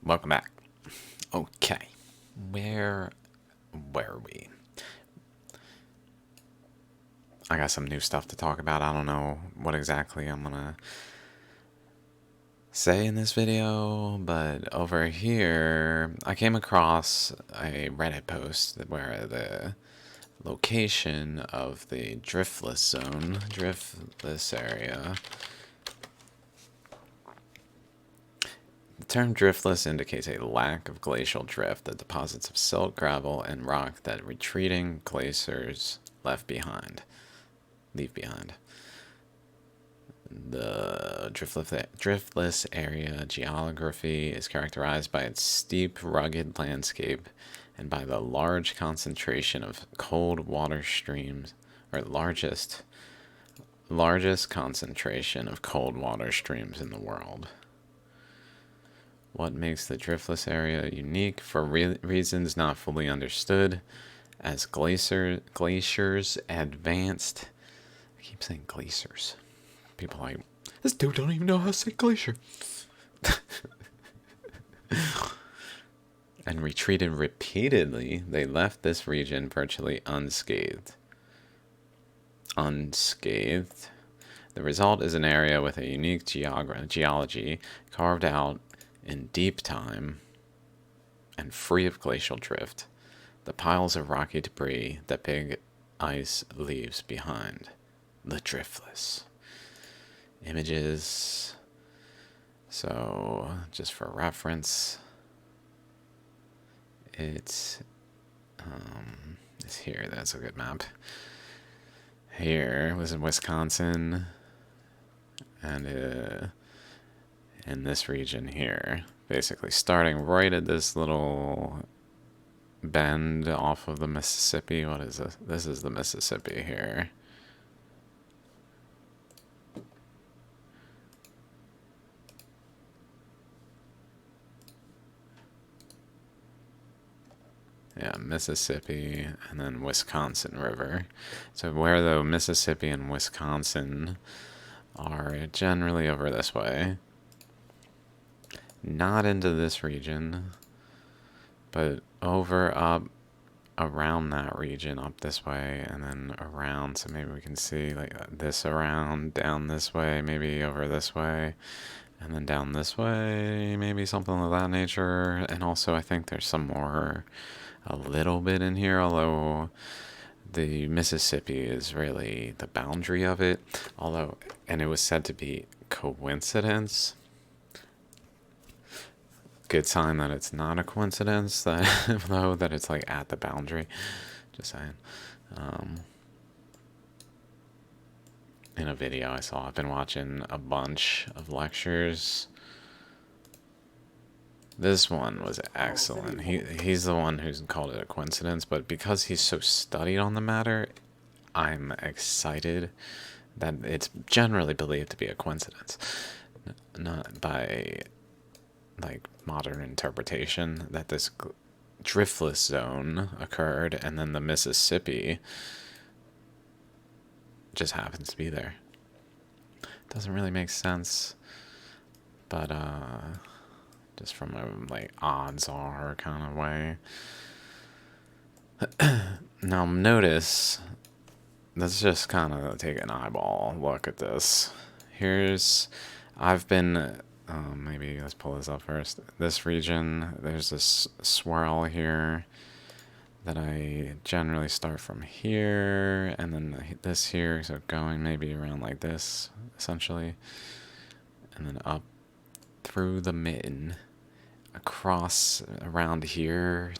welcome back. Okay, where were we? I got some new stuff to talk about. I don't know what exactly I'm gonna say in this video, but over here, I came across a Reddit post where the location of the driftless zone, driftless area. The term driftless indicates a lack of glacial drift, the deposits of silt, gravel, and rock that retreating glaciers leave behind. The driftless area geography is characterized by its steep, rugged landscape and by the large concentration of cold water streams, or largest concentration of cold water streams in the world. What makes the driftless area unique for reasons not fully understood as glaciers advanced. I keep saying glaciers. People are like, this dude don't even know how to say glacier. And retreated repeatedly, they left this region virtually unscathed. The result is an area with a unique geology carved out in deep time and free of glacial drift. The piles of rocky debris that big ice leaves behind. The driftless. Images. So, just for reference, it's here. That's a good map. Here was in Wisconsin, and in this region here, basically starting right at this little bend off of the Mississippi. What is this? This is the Mississippi here. Yeah, Mississippi and then Wisconsin River. So where the Mississippi and Wisconsin are generally over this way. Not into this region, but over up around that region, up this way, and then around. So maybe we can see like this around, down this way, maybe over this way, and then down this way, maybe something of that nature. And also I think there's some more a little bit in here, although the Mississippi is really the boundary of it. And it was said to be coincidence. Good sign that it's not a coincidence that though that it's like at the boundary. Just saying. In a video I saw, I've been watching a bunch of lectures. This one was excellent. He's the one who's called it a coincidence, but because he's so studied on the matter, I'm excited that it's generally believed to be a coincidence, not by like modern interpretation, that this driftless zone occurred and then the Mississippi just happens to be there. Doesn't really make sense, but just from a like odds are kind of way. Now notice, let's just kind of take an eyeball look at this. I've been, maybe let's pull this up first. This region, there's this swirl here that I generally start from here, and then this here, so going maybe around like this, essentially, and then up through the mitten, across around here,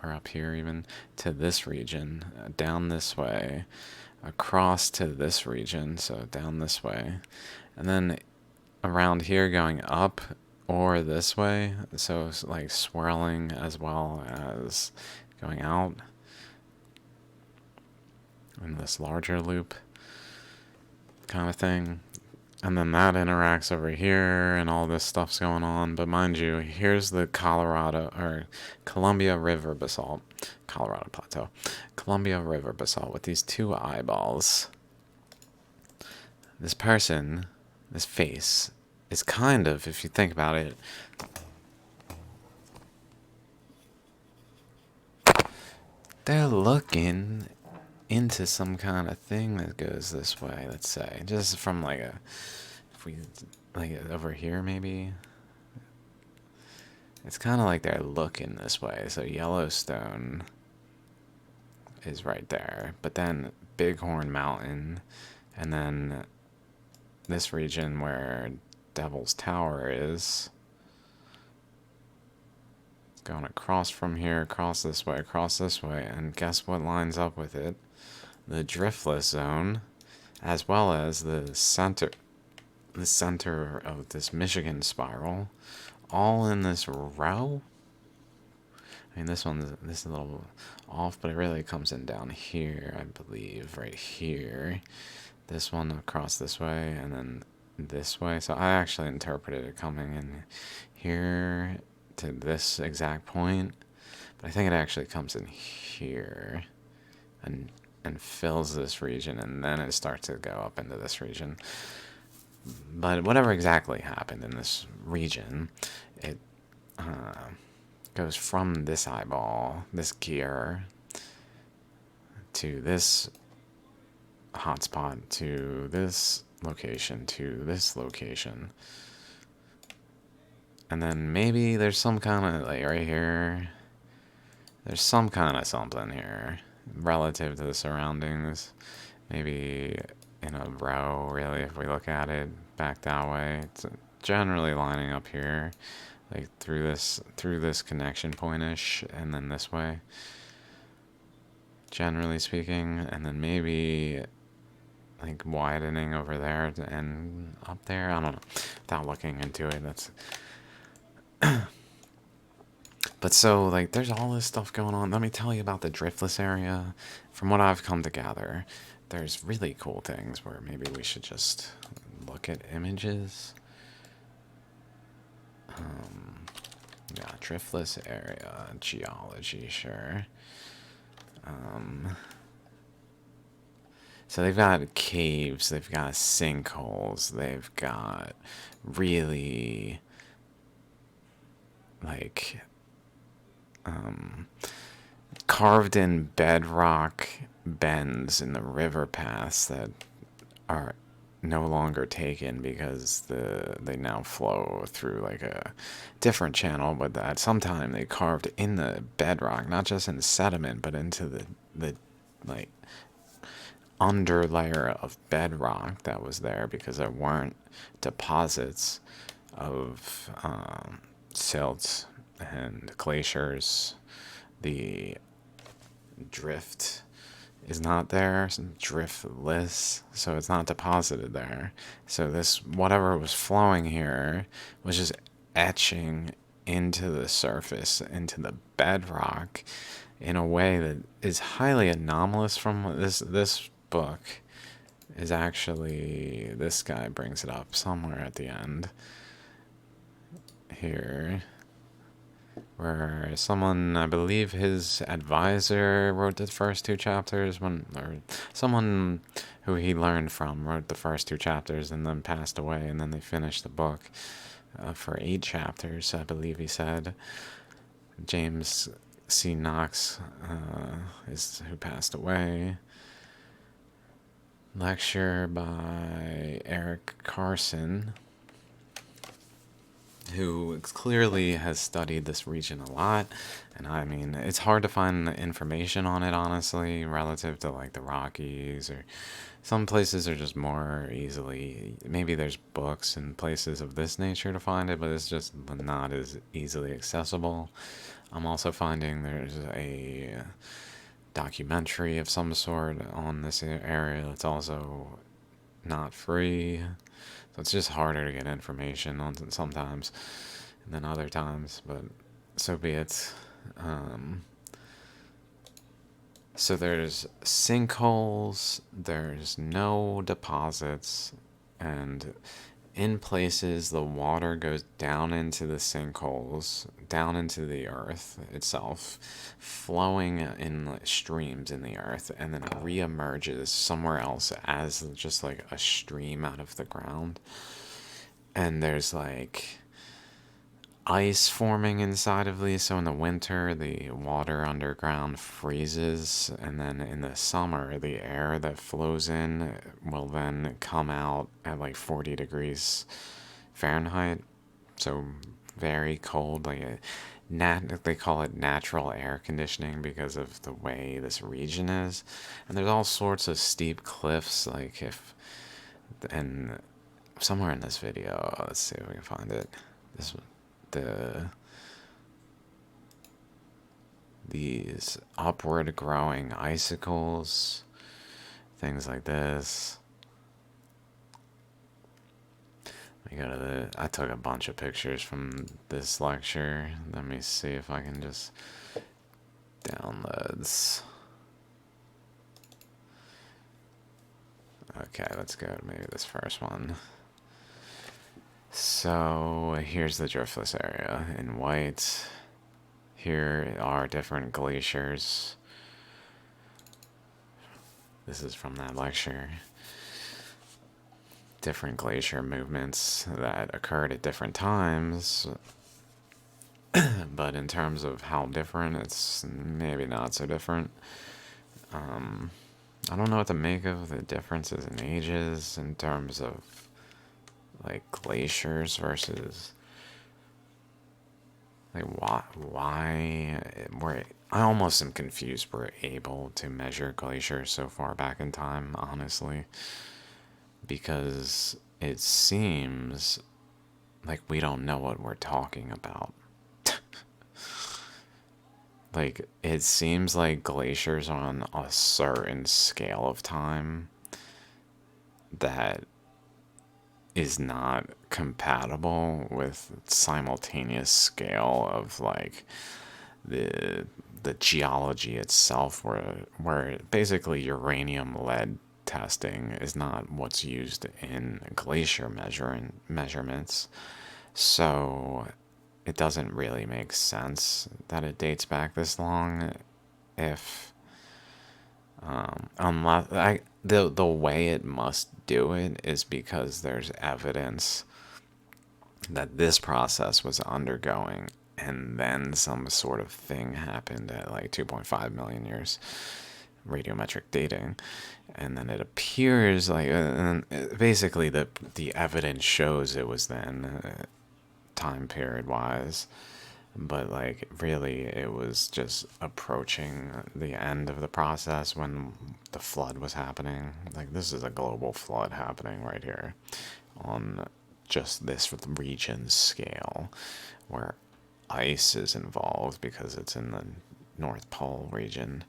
or up here even, to this region, down this way, across to this region, so down this way, and then around here going up or this way, so it's like swirling as well as going out in this larger loop kind of thing. And then that interacts over here and all this stuff's going on. But mind you, here's the Columbia River basalt. Colorado Plateau. Columbia River basalt with these two eyeballs. This person, this face, is kind of, if you think about it, they're looking into some kind of thing that goes this way, let's say. Just from like a, if we, like over here maybe. It's kind of like they're looking this way. So Yellowstone is right there. But then Bighorn Mountain, and then this region where Devil's Tower is. It's going across from here, across this way, and guess what lines up with it? The Driftless Zone, as well as the center of this Michigan spiral, all in this row. I mean, this is a little off, but it really comes in down here, I believe, right here. This one across this way, and then this way. So I actually interpreted it coming in here to this exact point, but I think it actually comes in here and fills this region, and then it starts to go up into this region. But whatever exactly happened in this region, it goes from this eyeball, this gear, to this hotspot, to this location. And then maybe there's some kind of, like right here, there's some kind of something here relative to the surroundings. Maybe in a row, really, if we look at it back that way. It's generally lining up here, like through this connection point-ish, and then this way, generally speaking. And then maybe like widening over there and up there. I don't know. Without looking into it, that's... But so, like, there's all this stuff going on. Let me tell you about the Driftless area. From what I've come to gather, there's really cool things where maybe we should just look at images. Yeah, Driftless area, geology, sure. So they've got caves, they've got sinkholes, they've got really, like, carved in bedrock bends in the river paths that are no longer taken because they now flow through like a different channel, but at some time they carved in the bedrock, not just in the sediment, but into the like under layer of bedrock that was there because there weren't deposits of silt and glaciers. The drift is not there, driftless, so it's not deposited there. So this, whatever was flowing here, was just etching into the surface, into the bedrock, in a way that is highly anomalous from this book. Is actually, this guy brings it up somewhere at the end here, where someone, I believe his advisor wrote the first two chapters, or someone who he learned from wrote the first two chapters and then passed away, and then they finished the book for 8 chapters, I believe he said. James C. Knox is who passed away. Lecture by Eric Carson, who clearly has studied this region a lot. And I mean, it's hard to find information on it, honestly, relative to like the Rockies, or some places are just more easily, maybe there's books and places of this nature to find it, but it's just not as easily accessible. I'm also finding there's a documentary of some sort on this area that's also not free. So it's just harder to get information on sometimes than other times, but so be it. So there's sinkholes, there's no deposits, and in places the water goes down into the sinkholes, down into the earth itself, flowing in streams in the earth, and then reemerges somewhere else as just like a stream out of the ground. And there's like ice forming inside of these. So in the winter, the water underground freezes, and then in the summer, the air that flows in will then come out at like 40 degrees Fahrenheit. So very cold, like they call it natural air conditioning because of the way this region is. And there's all sorts of steep cliffs, like if and somewhere in this video, let's see if we can find it. This the these upward growing icicles, things like this. We go to I took a bunch of pictures from this lecture. Let me see if I can just downloads. Okay, let's go to maybe this first one. So here's the driftless area in white. Here are different glaciers. This is from that lecture. Different glacier movements that occurred at different times. But in terms of how different, it's maybe not so different. I don't know what to make of the differences in ages in terms of like glaciers versus like why we're I almost am confused we're able to measure glaciers so far back in time, honestly, because it seems like we don't know what we're talking about. Like, it seems like glaciers are on a certain scale of time that is not compatible with simultaneous scale of like the geology itself, where basically uranium lead testing is not what's used in glacier measurements. So it doesn't really make sense that it dates back this long if unless the way it must do it is because there's evidence that this process was undergoing and then some sort of thing happened at like 2.5 million years radiometric dating, and then it appears like basically the evidence shows it was then time period wise, but like really it was just approaching the end of the process when the flood was happening. Like, this is a global flood happening right here on just this region's scale, where ice is involved because it's in the North Pole region,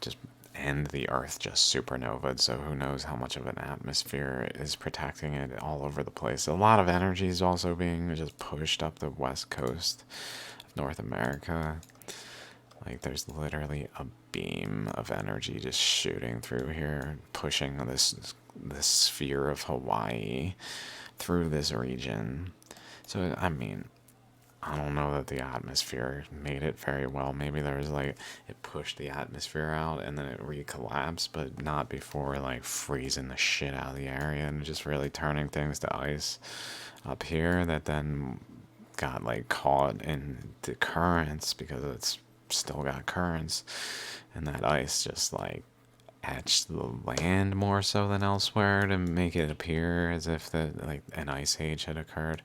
just and the Earth just supernovaed, so who knows how much of an atmosphere is protecting it all over the place. A lot of energy is also being just pushed up the west coast of North America. Like, there's literally a beam of energy just shooting through here, pushing this sphere of Hawaii through this region. So, I mean, I don't know that the atmosphere made it very well. Maybe there was like, it pushed the atmosphere out and then it recollapsed, but not before like freezing the shit out of the area and just really turning things to ice up here that then got like caught in the currents because it's still got currents, and that ice just like etched the land more so than elsewhere to make it appear as if the like an ice age had occurred.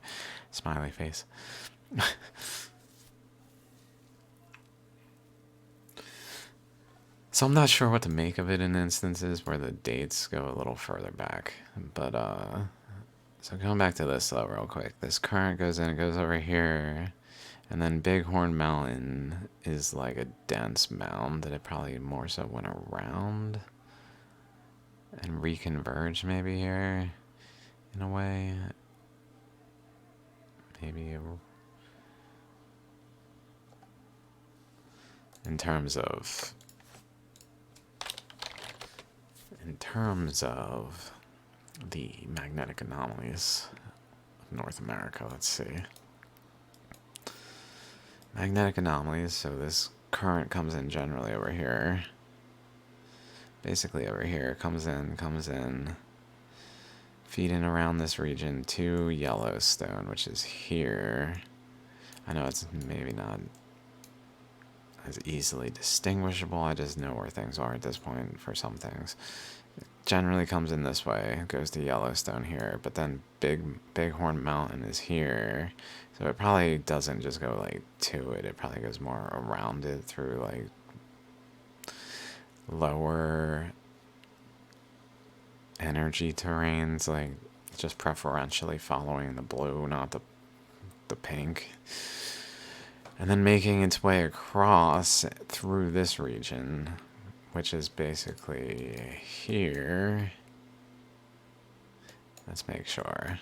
Smiley face. So I'm not sure what to make of it in instances where the dates go a little further back. But so going back to this though real quick. This current goes in, it goes over here. And then Bighorn Mountain is like a dense mound that it probably more so went around and reconverged maybe here in a way. Maybe in terms of the magnetic anomalies of North America, let's see. Magnetic anomalies, so this current comes in generally over here. Basically over here, comes in, feeding around this region to Yellowstone, which is here. I know it's maybe not as easily distinguishable. I just know where things are at this point for some things. It generally comes in this way. It goes to Yellowstone here, but then Bighorn Mountain is here. So it probably doesn't just go like to it. It probably goes more around it through like lower energy terrains, like just preferentially following the blue, not the pink. And then making its way across through this region, which is basically here. Let's make sure.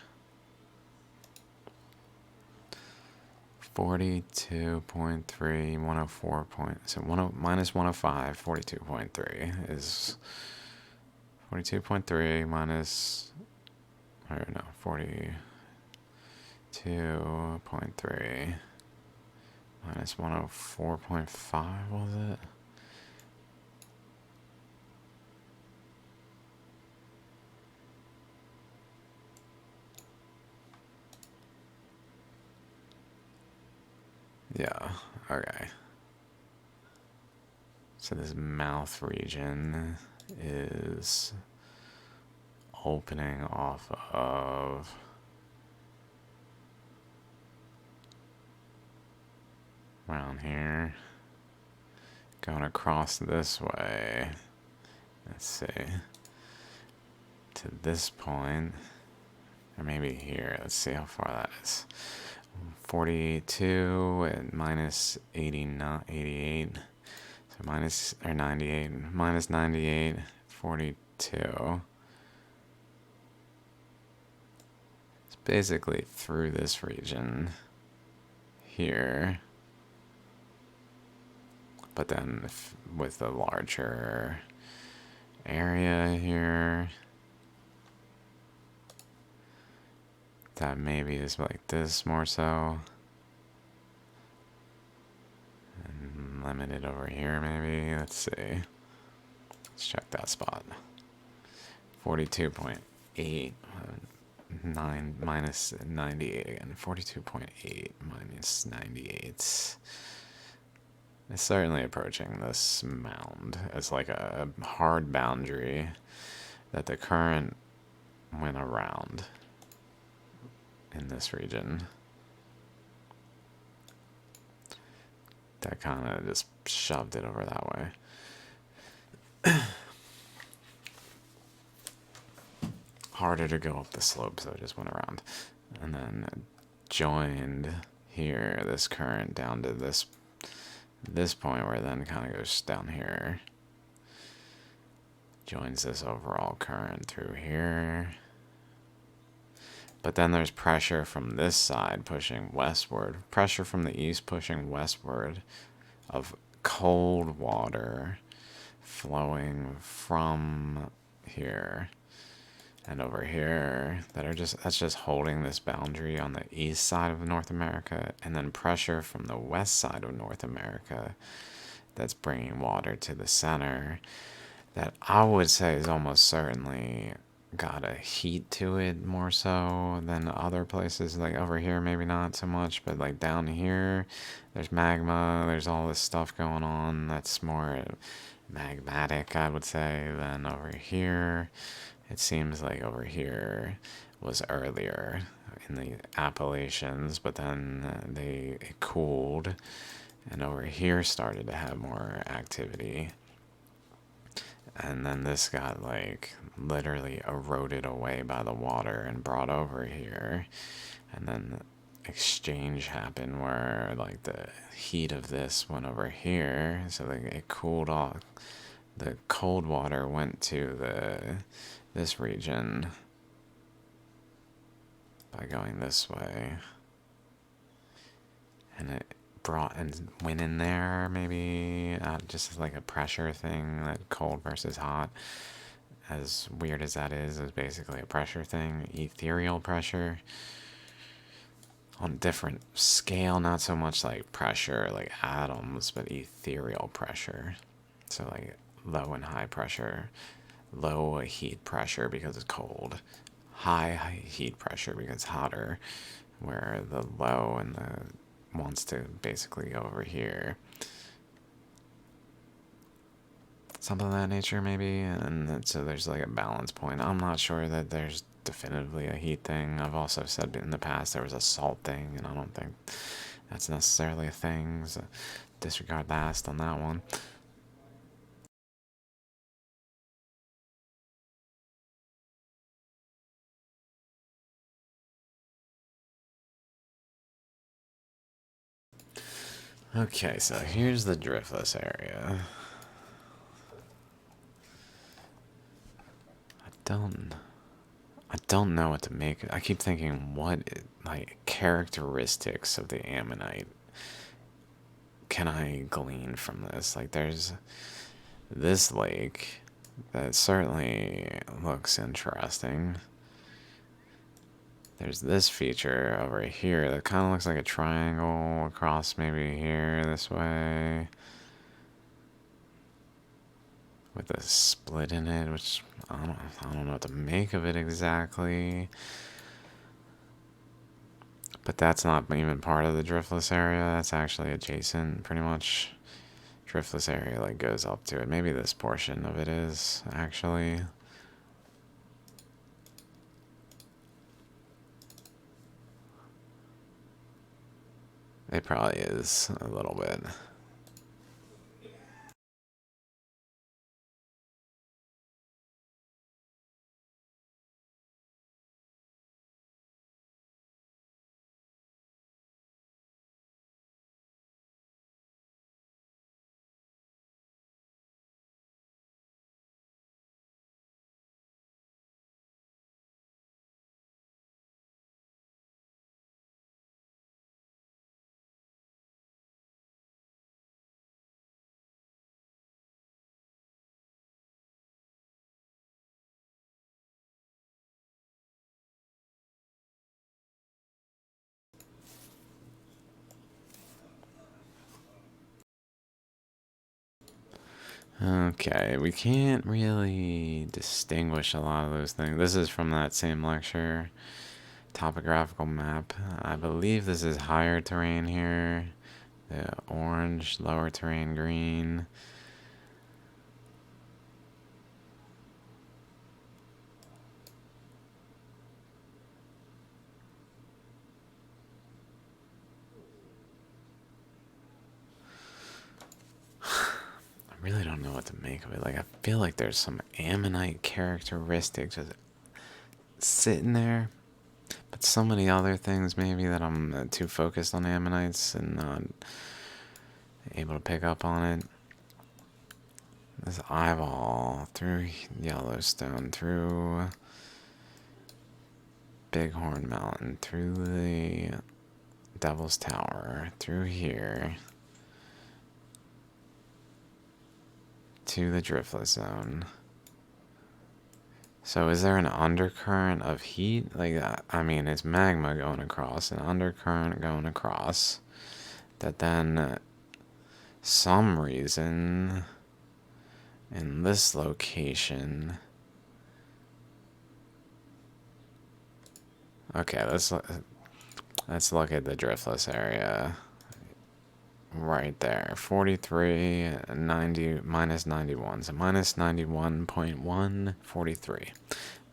42.3, 104 point, so minus 105, 42.3 is 42.3 minus, I don't know, 42.3 minus 104.5, was it? Yeah, okay. So this mouth region is opening off of around here, going across this way. Let's see, to this point, or maybe here. Let's see how far that is. 42 and minus 89, 88. So minus, or 98, minus 98, 42. It's basically through this region here. But then with the larger area here, that maybe is like this more so. And limited over here maybe. Let's see. Let's check that spot. 42.8, 9 minus 98 again. 42.8 minus 98. It's certainly approaching this mound as like a hard boundary that the current went around in this region. That kind of just shoved it over that way. Harder to go up the slope, so it just went around. And then joined here, this current down to this point where it then kind of goes down here. Joins this overall current through here. But then there's pressure from this side pushing westward. Pressure from the east pushing westward of cold water flowing from here and over here that's just holding this boundary on the east side of North America, and then pressure from the west side of North America that's bringing water to the center that I would say is almost certainly got a heat to it more so than other places. Like over here maybe not so much, but like down here there's magma, there's all this stuff going on that's more magmatic, I would say, than over here. It seems like over here was earlier in the Appalachians, but then it cooled, and over here started to have more activity. And then this got like literally eroded away by the water and brought over here. And then exchange happened where like the heat of this went over here, so like it cooled off. The cold water went to this region by going this way, and it brought and went in there maybe just like a pressure thing. That cold versus hot, as weird as that is basically a pressure thing, ethereal pressure on different scale, not so much like pressure like atoms, but ethereal pressure. So like low and high pressure. Low heat pressure because it's cold, high heat pressure because it's hotter, where the low and wants to basically go over here. Something of that nature, maybe. And so there's like a balance point. I'm not sure that there's definitively a heat thing. I've also said in the past there was a salt thing, and I don't think that's necessarily a thing. So disregard last on that one. Okay, so here's the driftless area. I don't know what to make. I keep thinking, what like characteristics of the ammonite can I glean from this? Like, there's this lake that certainly looks interesting. There's this feature over here that kind of looks like a triangle across maybe here this way, with a split in it, which I don't know what to make of it exactly. But that's not even part of the driftless area. That's actually adjacent, pretty much. Driftless area like goes up to it. Maybe this portion of it is actually. It probably is a little bit. Okay, we can't really distinguish a lot of those things. This is from that same lecture. Topographical map. I believe this is higher terrain here. The orange, lower terrain green. I really don't know what to make of it. Like, I feel like there's some ammonite characteristics just sitting there. But so many other things maybe that I'm too focused on ammonites and not able to pick up on it. This eyeball through Yellowstone, through Bighorn Mountain, through the Devil's Tower, through here, to the driftless zone. So is there an undercurrent of heat? Like, I mean, it's magma going across, an undercurrent going across, that then some reason in this location. Okay, let's look at the driftless area. Right there, 43, 90, minus 91, so minus 91.1, 43.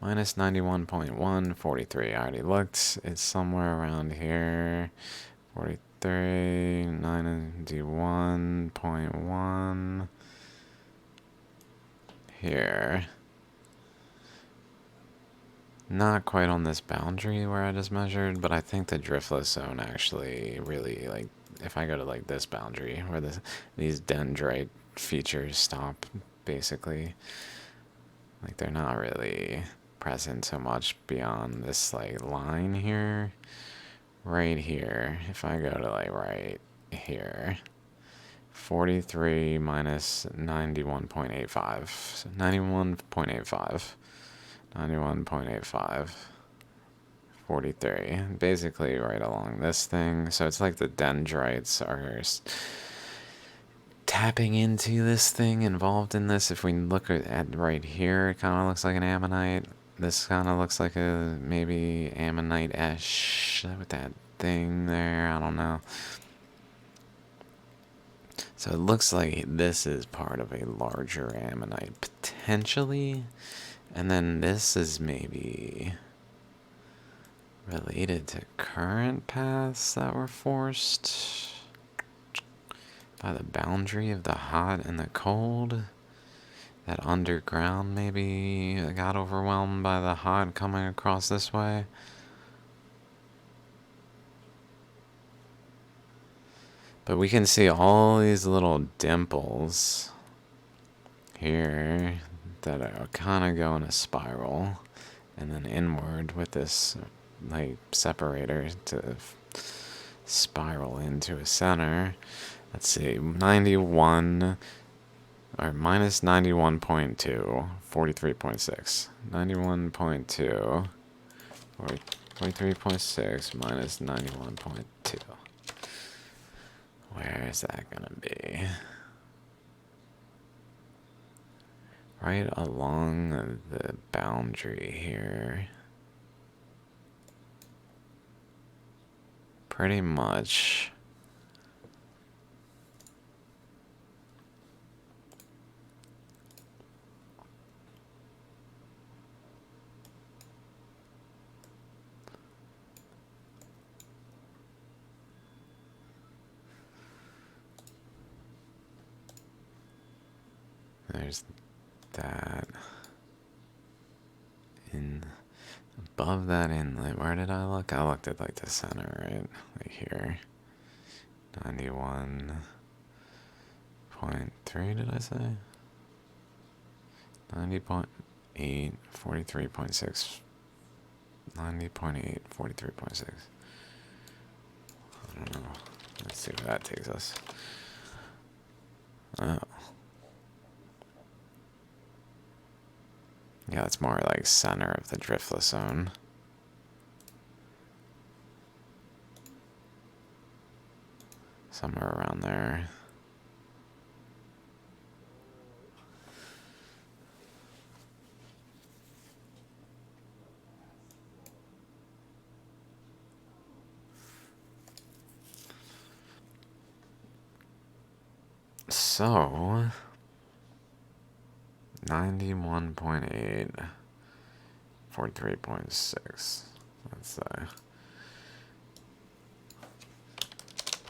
Minus 91.1, 43. I already looked, it's somewhere around here. 43, 91.1. Here. Not quite on this boundary where I just measured, but I think the driftless zone actually really, like, if I go to like this boundary where these dendrite features stop, basically, like they're not really present so much beyond this like line here, right here. If I go to like right here, 43 minus 91.85, so 91.85, 91.85. 43, basically right along this thing. So it's like the dendrites are tapping into this thing, involved in this. If we look at right here, it kind of looks like an ammonite. This kind of looks like a maybe ammonite-ish with that thing there. I don't know. So it looks like this is part of a larger ammonite, potentially. And then this is maybe related to current paths that were forced by the boundary of the hot and the cold. That underground maybe got overwhelmed by the hot coming across this way. But we can see all these little dimples here that are kind of go in a spiral and then inward with this like separator to spiral into a center. Let's see, 91 or minus 91.2, 43.6. 91.2, 43.6 minus 91.2. Where is that gonna be? Right along the boundary here. Pretty much. There's that. In above that inlet, where did I look? I looked at like the center, right? Like here. 91.3, did I say? 90.8, 43.6. 90.8, 43.6. I don't know. Let's see where that takes us. Oh. Yeah, it's more like center of the driftless zone. Somewhere around there. So 91.8, 43.6. Let's say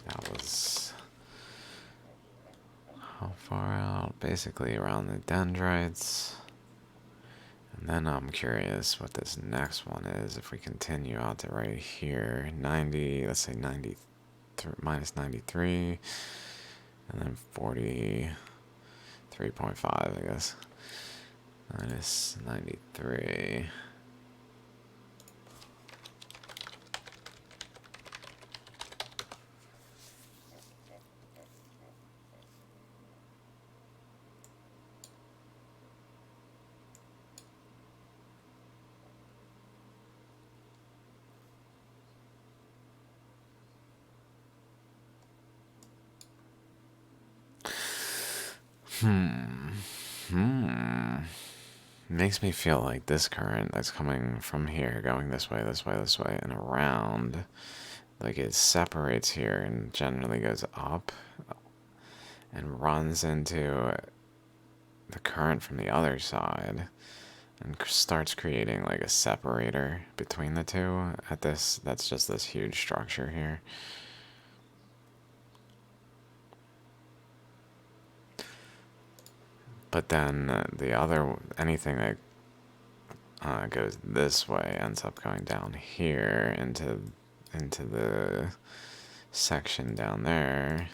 that was how far out? Basically around the dendrites. And then I'm curious what this next one is. If we continue out to right here, 90, let's say 93, minus 93, and then 43.5, I guess. Minus 93. Makes me feel like this current that's coming from here, going this way, this way, this way, and around, like it separates here and generally goes up and runs into the current from the other side and starts creating like a separator between the two at this. That's just this huge structure here. But then the other, anything that goes this way ends up going down here into the section down there.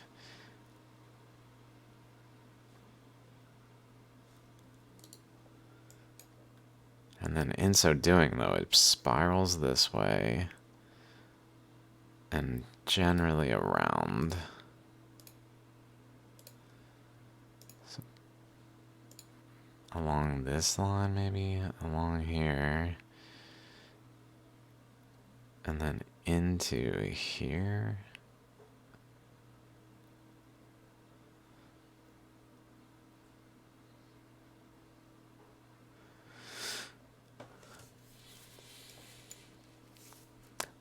And then in so doing, though, it spirals this way and generally around. So along this line, maybe along here. And then into here.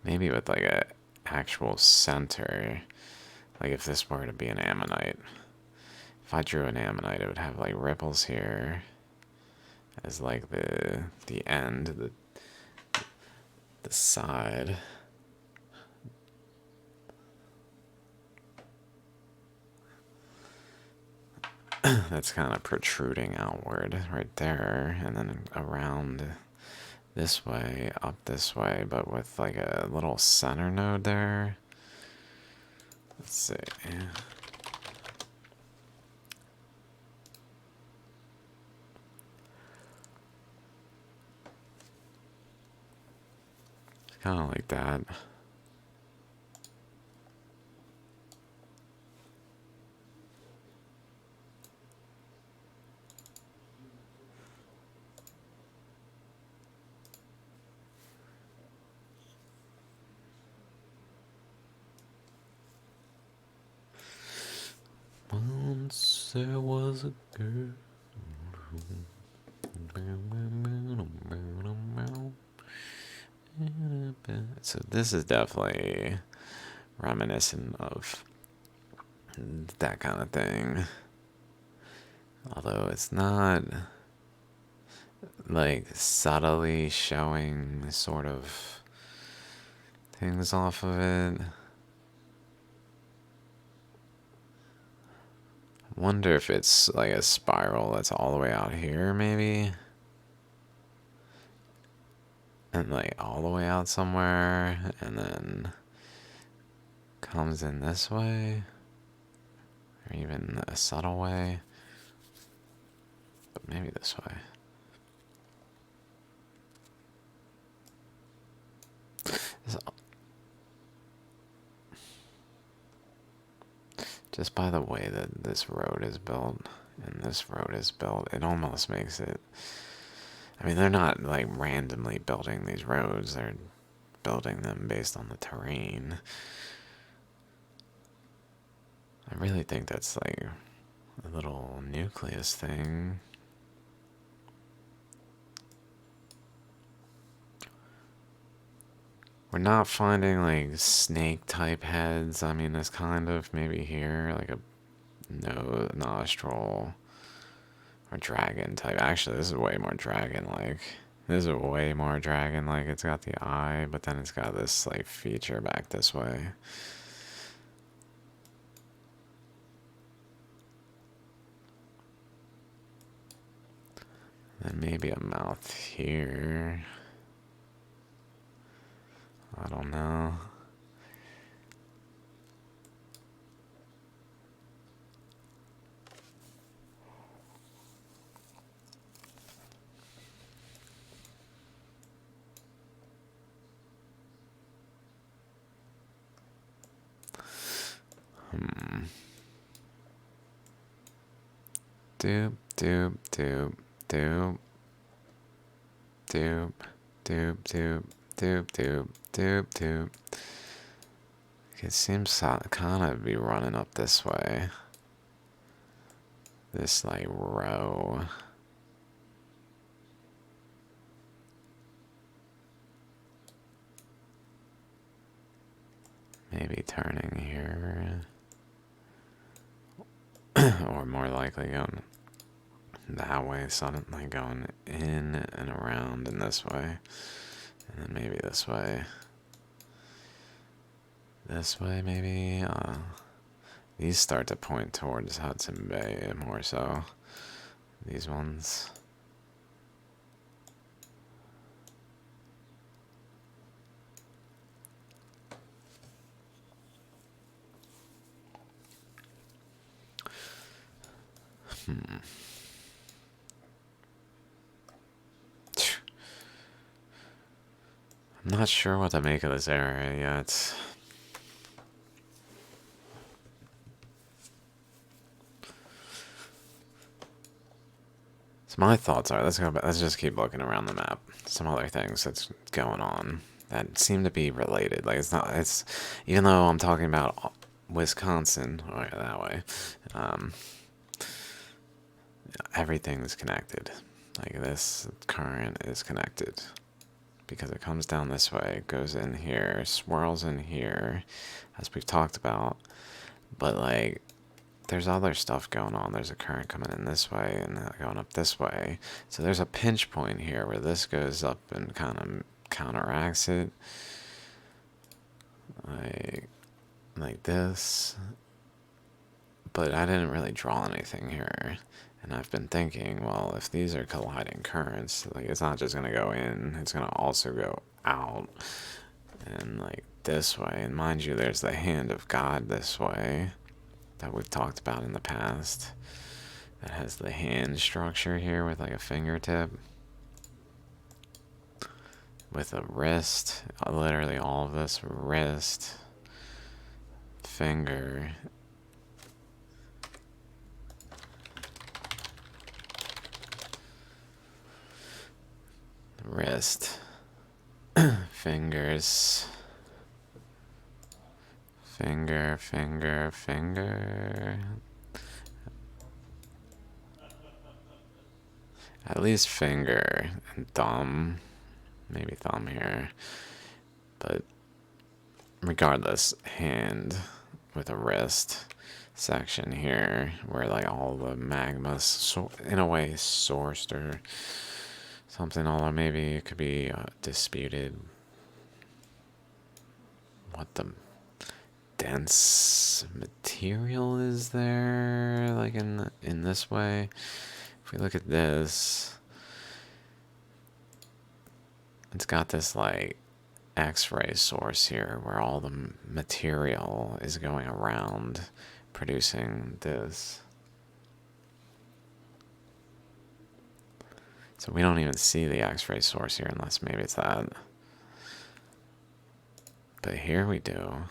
Maybe with like a actual center, like if this were to be an ammonite, If I drew an ammonite, it would have like ripples here as like the end, the side. That's kind of protruding outward right there, and then around this way, up this way, but with like a little center node there. Let's see. It's kind of like that. Once there was a girl. So this is definitely reminiscent of that kind of thing. Although it's not like subtly showing sort of things off of it. Wonder if it's like a spiral that's all the way out here, maybe? And like all the way out somewhere, and then comes in this way, or even a subtle way, but maybe this way. So, just by the way that this road is built and this road is built, it almost makes it. I mean, they're not like randomly building these roads, they're building them based on the terrain. I really think that's like a little nucleus thing. We're not finding like snake type heads. I mean, it's kind of maybe here, like a nostril or dragon type. Actually, this is way more dragon like. This is way more dragon like. It's got the eye, but then it's got this like feature back this way. And maybe a mouth here. I don't know. Doop, doop, doop, doop. Doop, doop, doop, doop, doop, doop, doop. It seems to kind of be running up this way. This, like, row. Maybe turning here. Or more likely going that way, suddenly going in and around in this way. And then maybe this way. This way, maybe. These start to point towards Hudson Bay more so. These ones. I'm not sure what to make of this area yet. So my thoughts are, let's go back, let's just keep looking around the map. Some other things that's going on that seem to be related. Like it's even though I'm talking about Wisconsin, or that way, everything is connected. Like this current is connected because it comes down this way, goes in here, swirls in here, as we've talked about. But like there's other stuff going on. There's a current coming in this way and going up this way. So there's a pinch point here where this goes up and kind of counteracts it. Like this. But I didn't really draw anything here. And I've been thinking, well, if these are colliding currents, like it's not just going to go in, it's going to also go out. And like this way. And mind you, there's the hand of God this way that we've talked about in the past. That has the hand structure here with like a fingertip. With a wrist. Literally all of this. Wrist. Finger. Wrist. Fingers. Finger, finger, finger. At least finger and thumb. Maybe thumb here. But regardless, hand with a wrist section here where like all the magma in a way sourced or something, although maybe it could be disputed what the dense material is there, like in this way. If we look at this, it's got this like X-ray source here where all the material is going around producing this. So we don't even see the X-ray source here unless maybe it's that. But here we do.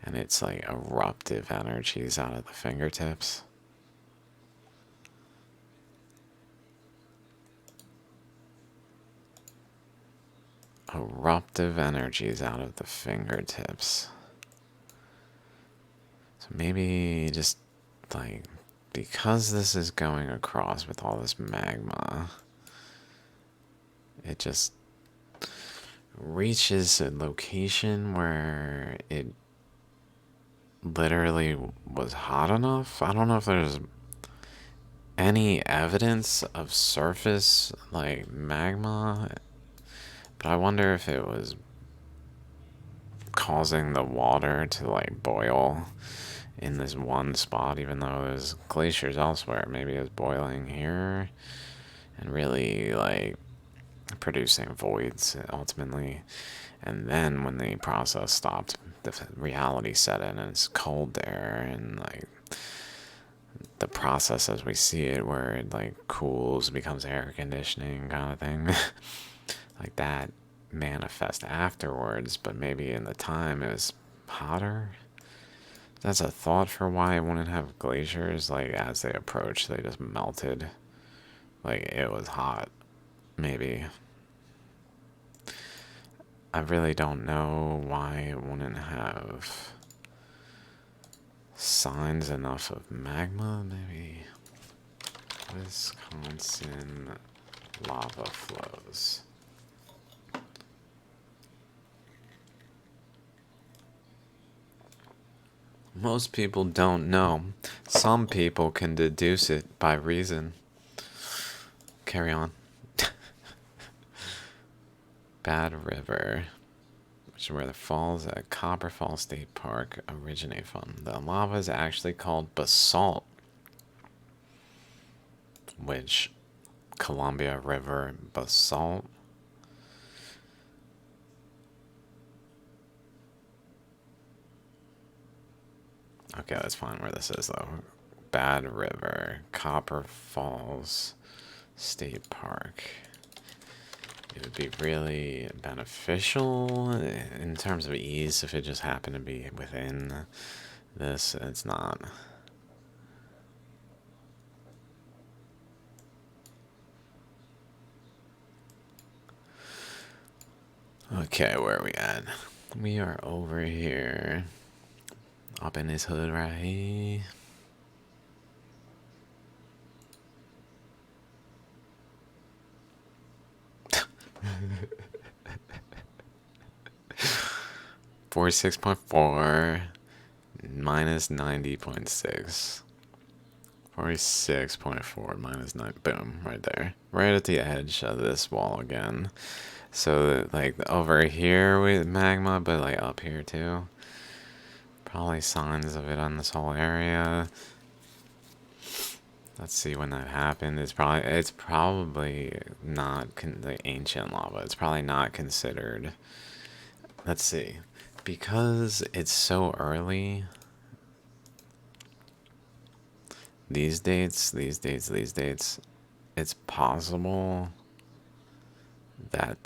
And it's like eruptive energies out of the fingertips. Eruptive energies out of the fingertips. So maybe just like, because this is going across with all this magma, it just reaches a location where it literally was hot enough. I don't know if there's any evidence of surface like magma, but I wonder if it was causing the water to like boil in this one spot, even though there's glaciers elsewhere. Maybe it was boiling here and really like producing voids ultimately. And then when the process stopped, the reality set in and it's cold there, and like the process as we see it where it like cools, becomes air conditioning kind of thing. Like that manifest afterwards, but maybe in the time it was hotter. That's a thought for why it wouldn't have glaciers. Like as they approached, they just melted. Like it was hot, maybe. I really don't know why it wouldn't have signs enough of magma. Maybe Wisconsin lava flows. Most people don't know. Some people can deduce it by reason. Carry on. Bad River, which is where the falls at Copper Falls State Park originate from. The lava is actually called basalt, which Columbia River basalt. Okay, let's find where this is though. Bad River, Copper Falls State Park. It would be really beneficial in terms of ease if it just happened to be within this. It's not. Okay, where are we at? We are over here. Up in this hood right here. $46.4. minus 90.6. 46.4 minus 9. Boom, right there. Right at the edge of this wall again. So, like, over here with magma, but, like, up here, too. Probably signs of it on this whole area. Let's see when that happened. It's probably not the ancient lava. It's probably not considered. Let's see. Because it's so early, these dates, it's possible that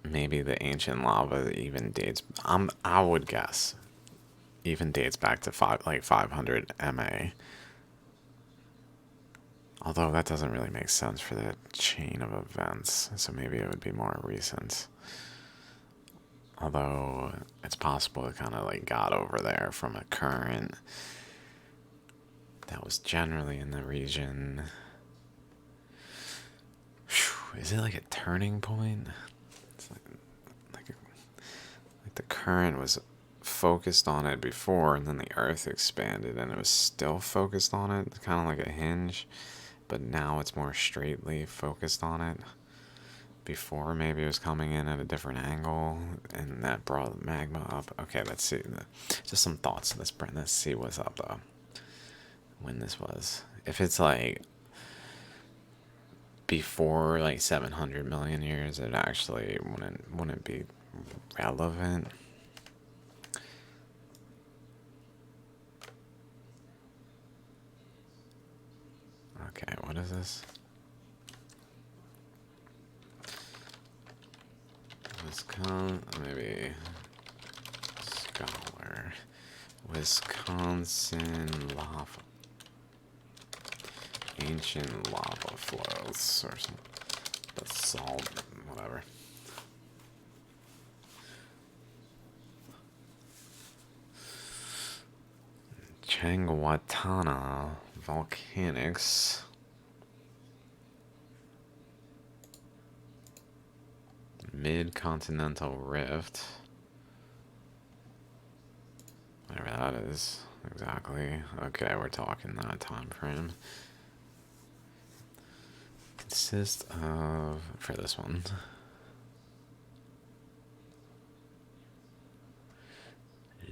maybe the ancient lava even dates. I would guess even dates back to 500 MA. Although that doesn't really make sense for the chain of events, so maybe it would be more recent. Although it's possible it kind of like got over there from a current that was generally in the region. Whew, is it like a turning point? It's like the current was focused on it before, and then the Earth expanded, and it was still focused on it, kind of like a hinge. But now it's more straightly focused on it. Before, maybe it was coming in at a different angle, and that brought magma up. Okay, let's see. Just some thoughts. Let's see what's up, though. When this was. If it's, like, before, like, 700 million years, it actually wouldn't be relevant. Okay, what is this? Maybe scholar. Wisconsin lava. Ancient lava flows or something. Basalt, whatever. Changwatana volcanics. Mid-continental rift. Whatever that is, exactly. Okay, we're talking that time frame. Consists of, for this one,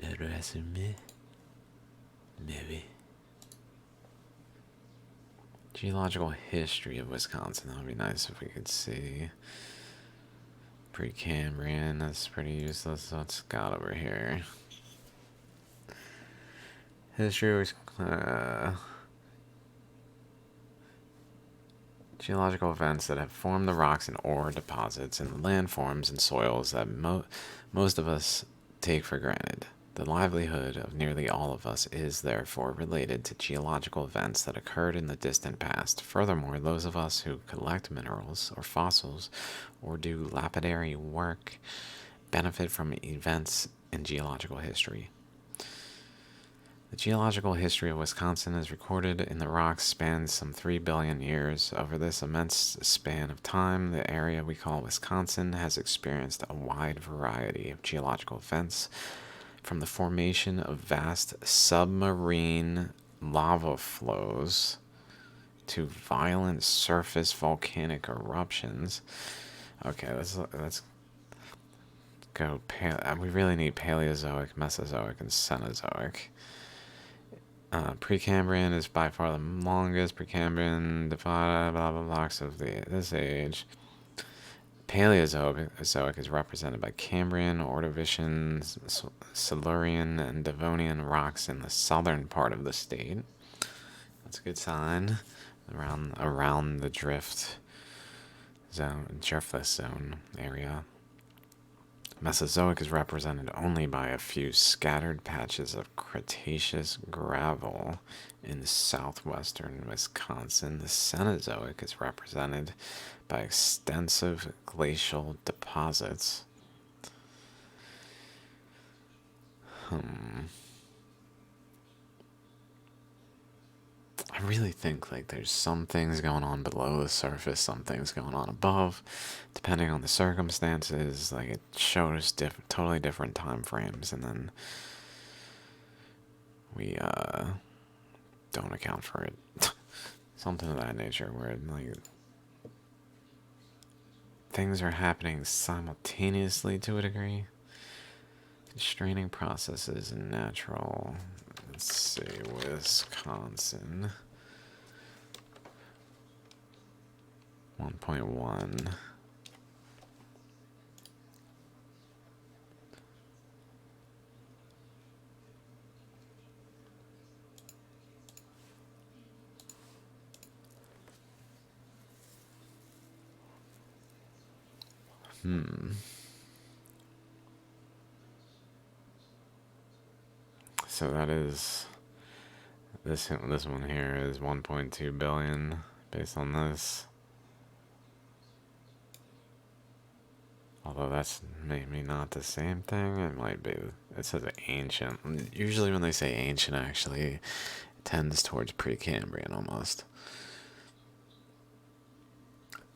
le résumé, maybe. Geological history of Wisconsin. That would be nice if we could see. Precambrian, that's pretty useless. What's got over here? History was geological events that have formed the rocks and ore deposits and landforms and soils that most of us take for granted. The livelihood of nearly all of us is therefore related to geological events that occurred in the distant past. Furthermore, those of us who collect minerals or fossils or do lapidary work benefit from events in geological history. The geological history of Wisconsin is recorded in the rocks spans some 3 billion years. Over this immense span of time, the area we call Wisconsin has experienced a wide variety of geological events, from the formation of vast submarine lava flows to violent surface volcanic eruptions. Okay, let's go. We really need Paleozoic, Mesozoic, and Cenozoic. Precambrian is by far the longest. Precambrian divided blah blah blocks of this age. Paleozoic is represented by Cambrian, Ordovician, Silurian, and Devonian rocks in the southern part of the state. That's a good sign. Around the driftless zone area. Mesozoic is represented only by a few scattered patches of Cretaceous gravel in southwestern Wisconsin. The Cenozoic is represented by extensive glacial deposits. I really think like there's some things going on below the surface, some things going on above, depending on the circumstances. Like it shows totally different time frames, and then we don't account for it. Something of that nature, where like things are happening simultaneously to a degree. Constraining processes in natural. Let's see, Wisconsin. 1.1. So that is this one here is 1.2 billion based on this. Although that's maybe not the same thing. It might be. It says ancient. Usually when they say ancient, actually, it tends towards Precambrian almost.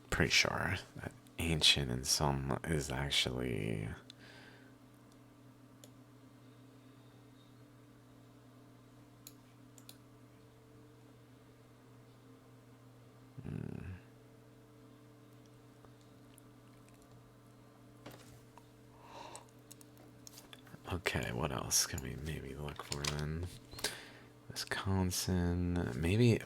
Pretty sure that ancient in some is actually. Okay, what else can we maybe look for then? Wisconsin, maybe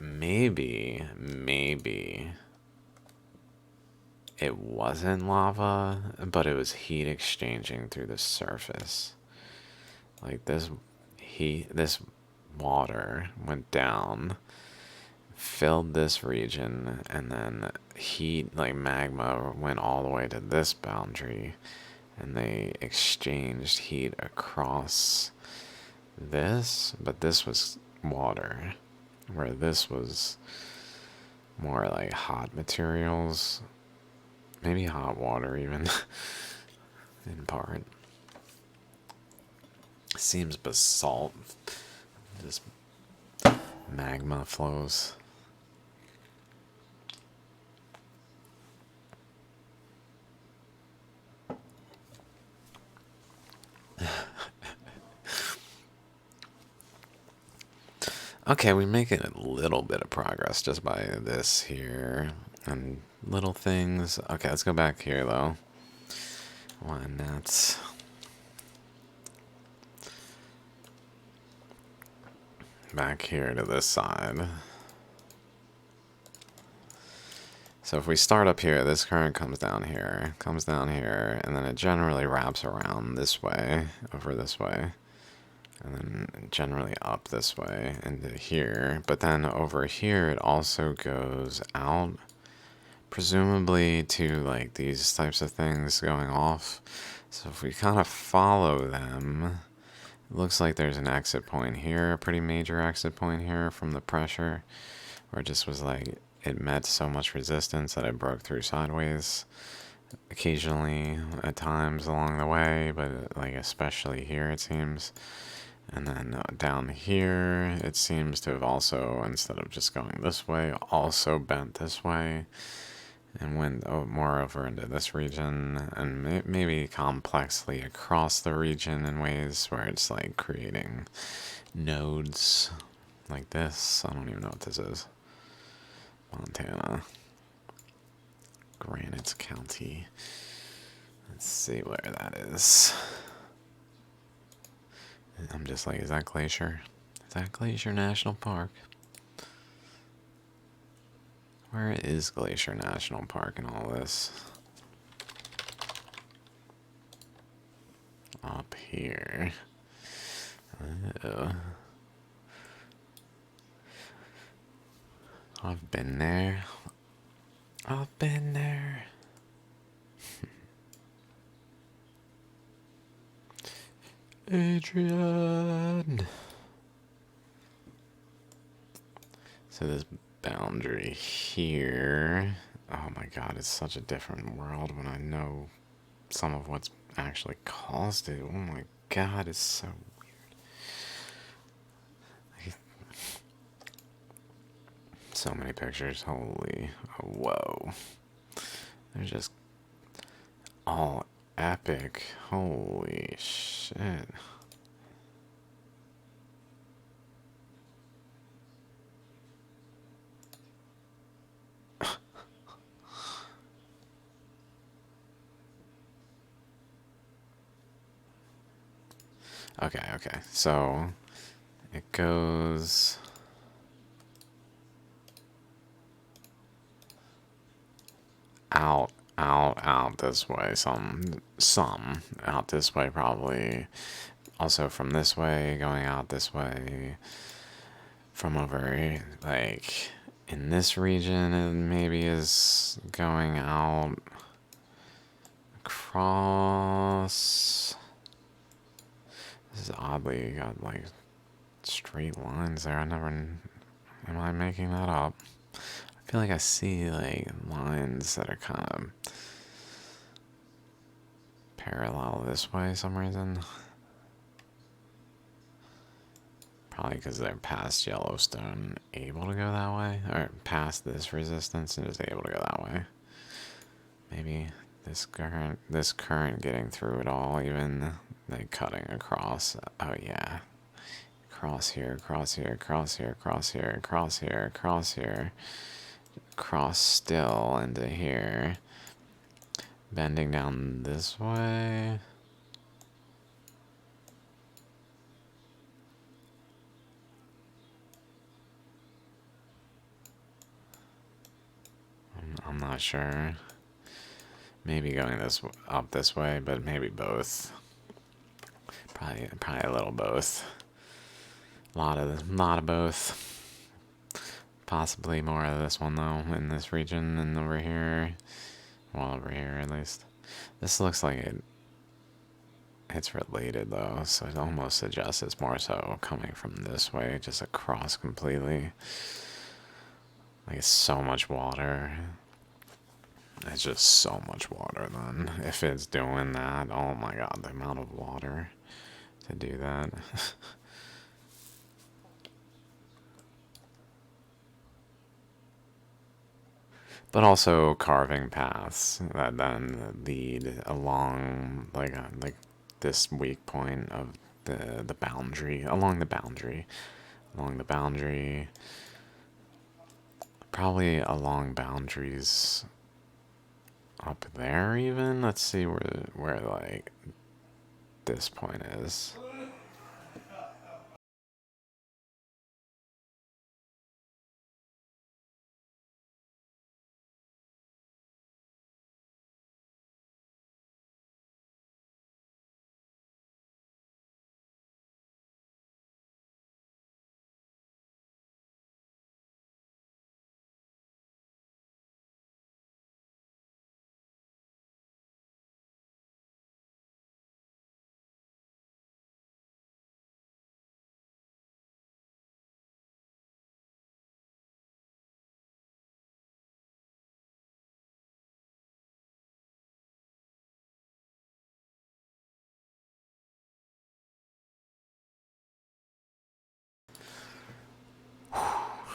it wasn't lava, but it was heat exchanging through the surface. Like this water went down, filled this region, and then heat, like magma, went all the way to this boundary, and they exchanged heat across this, but this was water, where this was more like hot materials, maybe hot water even, in part. Seems basalt, just magma flows. Okay, we're making a little bit of progress just by this here and little things. Okay, let's go back here though. Why not? Back here to this side. So if we start up here, this current comes down here, and then it generally wraps around this way, over this way, and then generally up this way into here. But then over here, it also goes out, presumably to like these types of things going off. So if we kind of follow them, it looks like there's an exit point here, a pretty major exit point here from the pressure, where it just was like, it met so much resistance that it broke through sideways occasionally at times along the way, but like especially here it seems. And then down here it seems to have also, instead of just going this way, also bent this way and went more over into this region, and maybe complexly across the region in ways where it's like creating nodes like this. I don't even know what this is. Montana. Granite County. Let's see where that is. I'm just like, is that Glacier? Is that Glacier National Park? Where is Glacier National Park in all this? Up here. I've been there. I've been there. Adrian. So this boundary here. Oh my god, it's such a different world when I know some of what's actually caused it. Oh my god, it's so weird. So many pictures. Holy. Whoa. They're just all epic. Holy shit. Okay, okay. So it goes out, out this way. Some out this way probably. Also from this way, going out this way. From over, like, in this region, it maybe is going out across. This is oddly got, like, straight lines there. Am I making that up? I feel like I see, like, lines that are kind of parallel this way for some reason. Probably because they're past Yellowstone, able to go that way, or past this resistance and just able to go that way. Maybe this current getting through it all, even like cutting across. Oh yeah, cross here, cross here, cross here, cross here, cross here, cross here, cross still into here, bending down this way. I'm not sure. Maybe going up this way, but maybe both. Probably a little both. Lot of both. Possibly more of this one though in this region than over here. Well, over here at least. This looks like it's related though, so it almost suggests it's more so coming from this way, just across completely. Like it's so much water. It's just so much water then. If it's doing that, oh my god, the amount of water to do that. But also carving paths that then lead along like this weak point of the boundary, along the boundary, probably along boundaries up there even. Let's see where like this point is.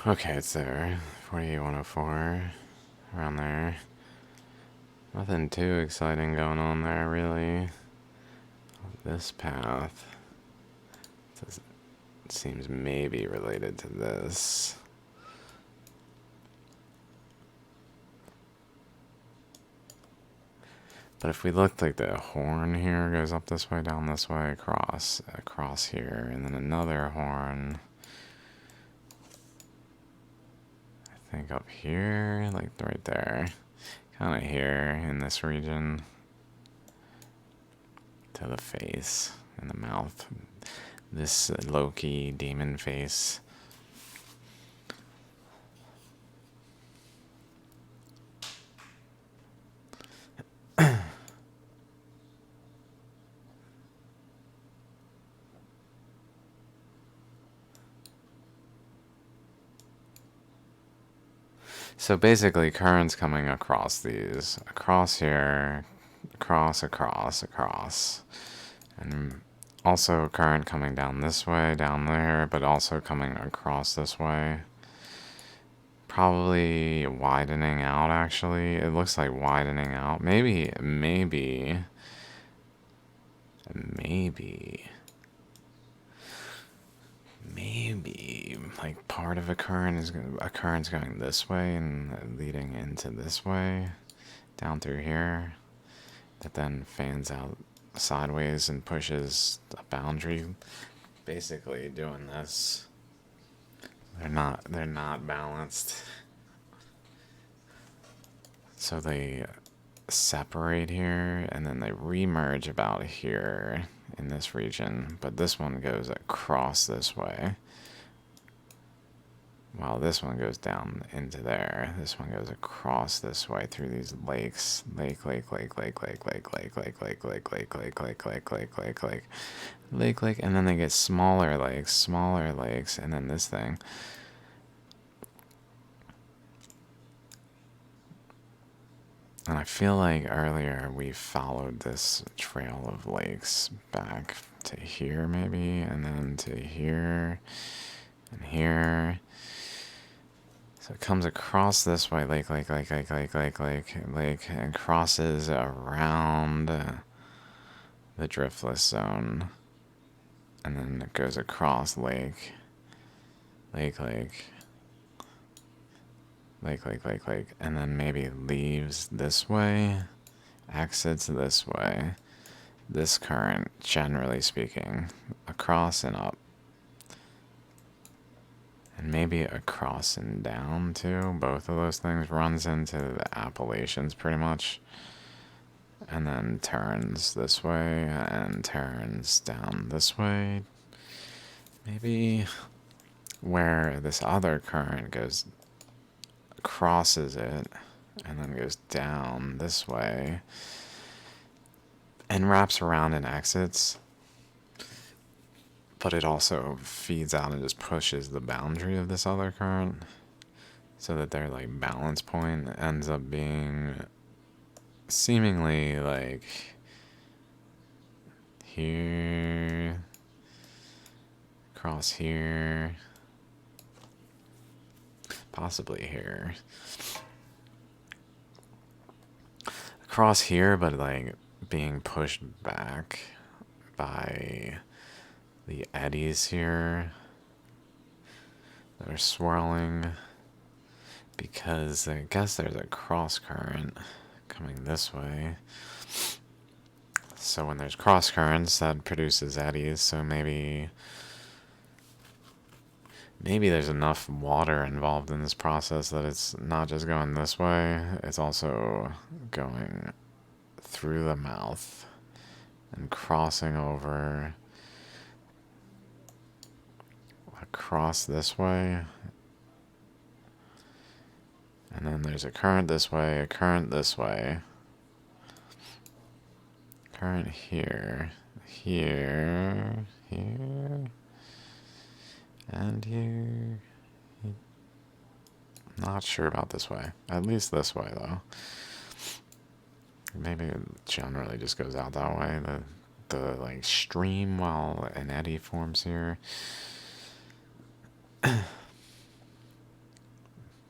Okay, it's there. 48,104, around there. Nothing too exciting going on there, really. This path seems maybe related to this. But if we look, like the horn here goes up this way, down this way, across here, and then another horn, I think up here, like right there, kind of here in this region, to the face and the mouth. This Loki demon face. So basically, currents coming across these, across here, across, and also current coming down this way, down there, but also coming across this way. Probably widening out, actually. It looks like widening out. Maybe, like part of a current's going this way and leading into this way, down through here, that then fans out sideways and pushes a boundary. Basically doing this. They're not balanced. So they separate here and then they remerge about here in this region, but this one goes across this way. While this one goes down into there, this one goes across this way through these lakes. Lake, lake, lake, lake, lake, lake, lake, lake, lake, lake, lake, lake, lake, lake, lake, lake, lake, lake, lake, and then they get smaller lakes, and then this thing. And I feel like earlier we followed this trail of lakes back to here maybe, and then to here, and here. So it comes across this way, lake, and crosses around the driftless zone. And then it goes across lake, and then maybe leaves this way, exits this way. This current, generally speaking, across and up. And maybe across and down too. Both of those things runs into the Appalachians pretty much. And then turns this way and turns down this way. Maybe where this other current goes, crosses it, and then goes down this way. And wraps around and exits. But it also feeds out and just pushes the boundary of this other current. So that their like balance point ends up being seemingly like here, across here, possibly here. Across here, but like being pushed back by the eddies here that are swirling, because I guess there's a cross current coming this way. So when there's cross currents, that produces eddies. So maybe there's enough water involved in this process that it's not just going this way, it's also going through the mouth and crossing over across this way. And then there's a current this way, a current this way, current here, here, here, and here. Not sure about this way. At least this way, though. Maybe it generally just goes out that way. The like stream while an eddy forms here.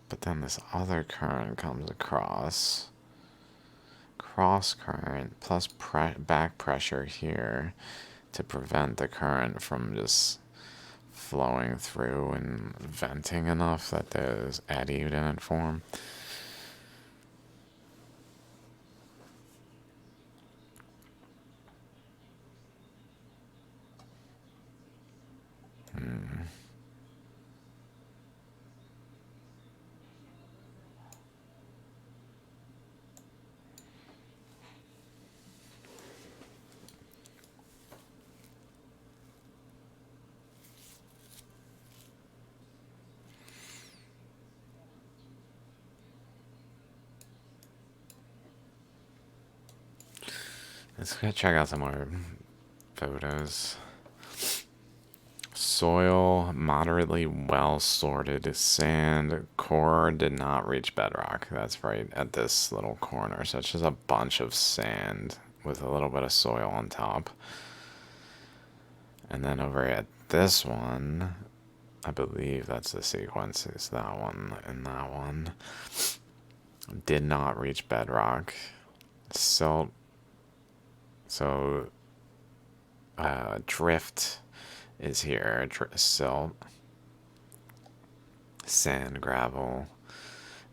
But then this other current comes across. Cross current plus back pressure here to prevent the current from just flowing through and venting enough that there's eddy didn't form. Let's go check out some more photos. Soil, moderately well sorted. Sand, core did not reach bedrock. That's right at this little corner. So it's just a bunch of sand with a little bit of soil on top. And then over at this one, I believe that's the sequence. It's that one and that one. Did not reach bedrock. Silt. So, drift is here. Silt. Sand, gravel.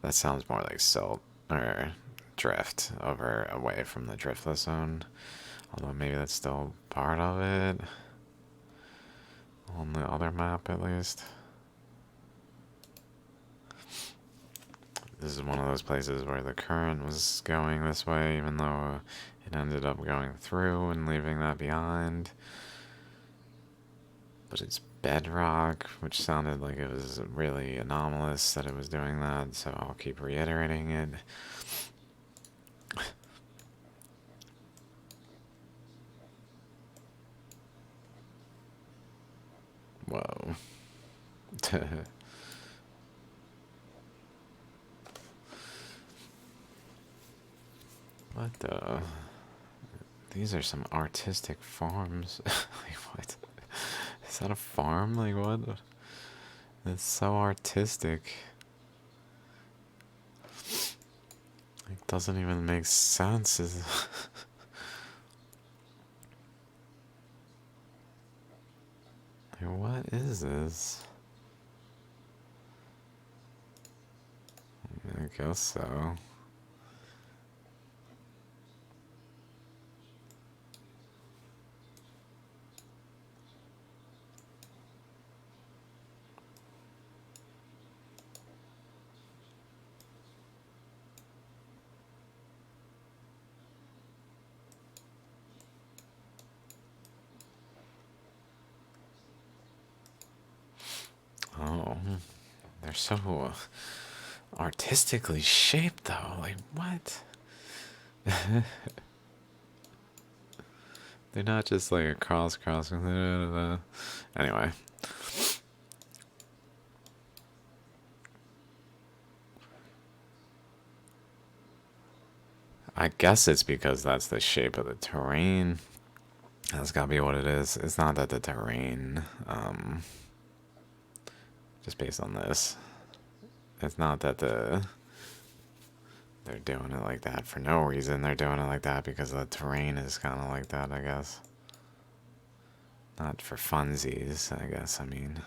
That sounds more like silt or drift over away from the driftless zone. Although maybe that's still part of it. On the other map, at least. This is one of those places where the current was going this way, even though it ended up going through and leaving that behind. But it's bedrock, which sounded like it was really anomalous that it was doing that, so I'll keep reiterating it. Whoa. What the? These are some artistic farms. Like, what? Is that a farm? Like, what? It's so artistic. It doesn't even make sense. Like, what is this? I guess so. Oh, they're so artistically shaped, though. Like, what? They're not just like a cross. Anyway. I guess it's because that's the shape of the terrain. That's gotta be what it is. It's not that the terrain, just based on this, it's not that they're doing it like that for no reason. They're doing it like that because the terrain is kind of like that, I guess. Not for funsies, I guess, I mean.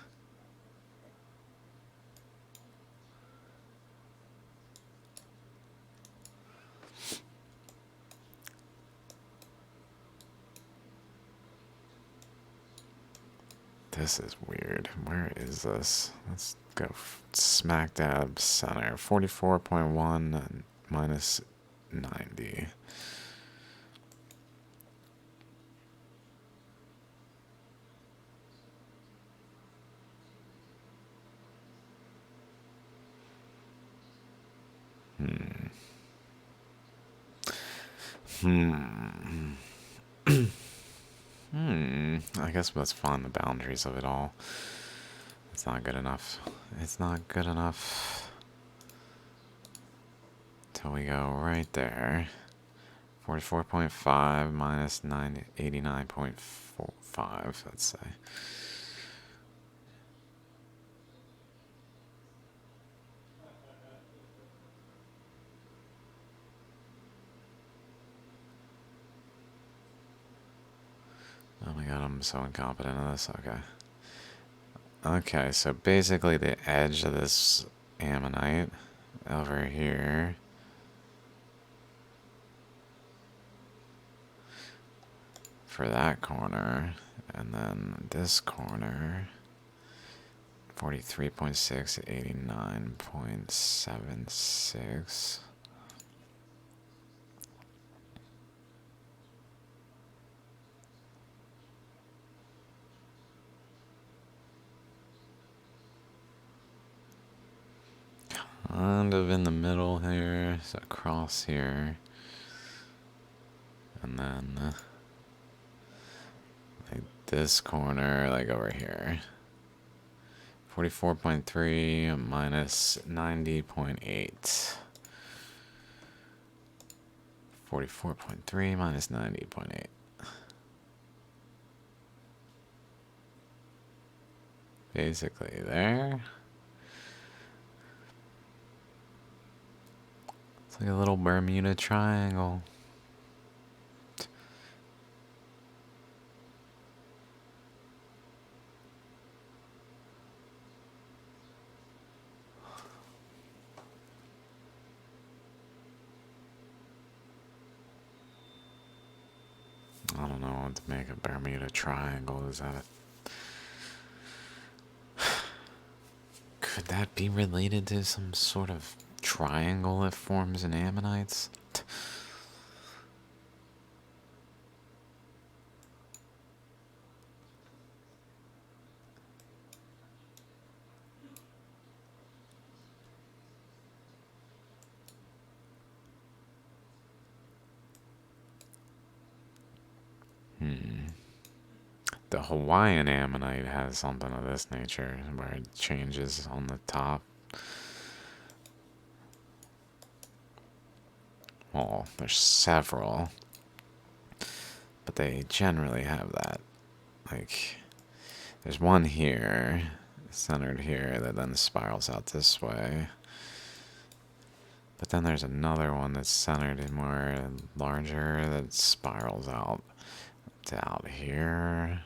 This is weird. Where is this? Let's go smack dab center. 44.1 minus 90. I guess let's find the boundaries of it all. It's not good enough. It's not good enough. Till we go right there. 44.5 minus 89.45, let's say. Oh my god, I'm so incompetent at this. Okay. Okay, so basically the edge of this ammonite over here for that corner, and then this corner 43.6, 89.76. Kind of in the middle here, so across here, and then like this corner, like over here. 44.3 minus 90.8. 44.3 minus 90.8. Basically there. It's like a little Bermuda Triangle. wanted to make a Bermuda Triangle. Is that could that be related to some sort of triangle that forms in ammonites? The Hawaiian ammonite has something of this nature, where it changes on the top. Well, there's several, but they generally have that. Like, there's one here, centered here, that then spirals out this way. But then there's another one that's centered in more larger that spirals out to out here.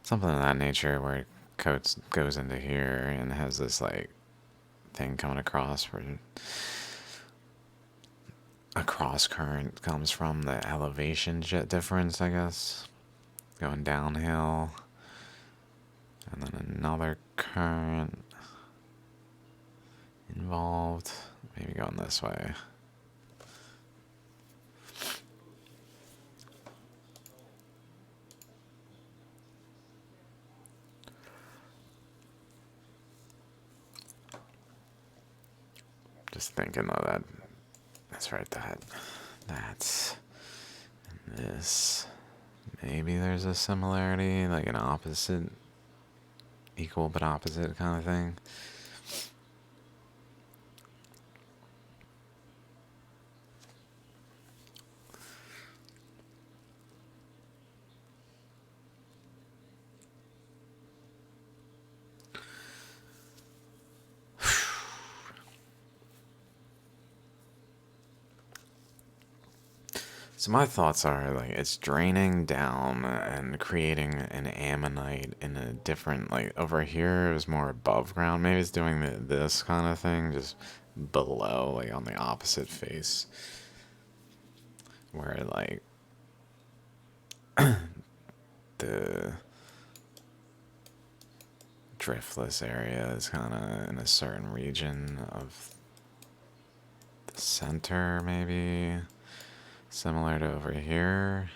Something of that nature where it goes into here and has this like thing coming across where a cross current comes from the elevation difference, I guess, going downhill, and then another current involved, maybe going this way. Just thinking though that's right, that's and this. Maybe there's a similarity, like an opposite, equal but opposite kind of thing. So my thoughts are like it's draining down and creating an ammonite in a different, like over here it was more above ground. Maybe it's doing this kind of thing just below, like on the opposite face, where like the driftless area is kind of in a certain region of the center, maybe similar to over here.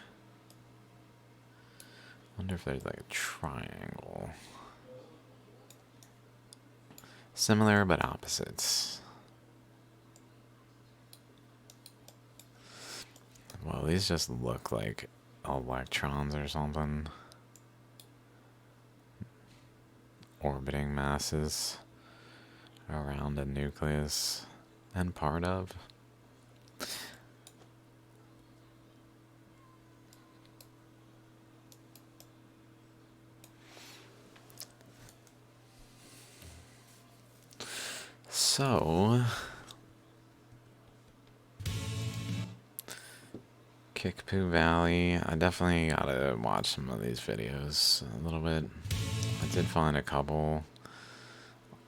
Wonder if there's like a triangle. Similar but opposites. Well, these just look like electrons or something. Orbiting masses around a nucleus and part of. So, Kickapoo Valley, I definitely gotta watch some of these videos a little bit. I did find a couple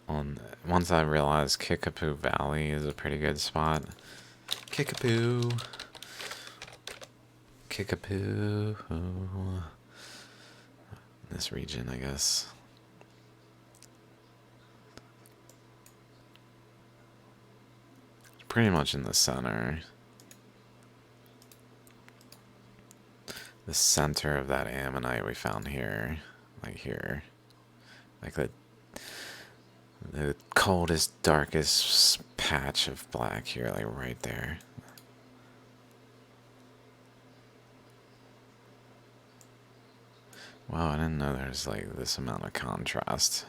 on, once I realized Kickapoo Valley is a pretty good spot. Kickapoo. Kickapoo. This region, I guess. Pretty much in the center. The center of that ammonite we found here. Like here. Like the coldest, darkest patch of black here, like right there. Wow, I didn't know there's like this amount of contrast.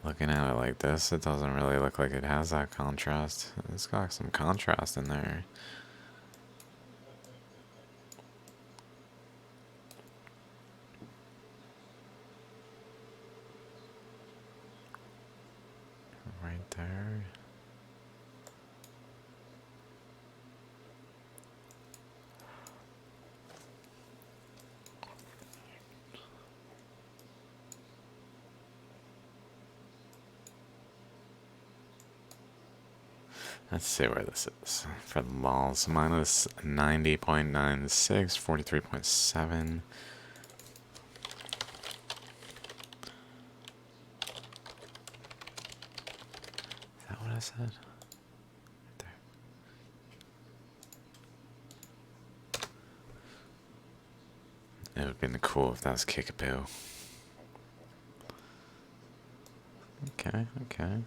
Looking at it like this, it doesn't really look like it has that contrast. It's got some contrast in there. Right there. Let's see where this is. For the balls, minus 90.96, 43.7. Is that what I said? Right there. It would have been cool if that was Kickapoo. Okay, okay.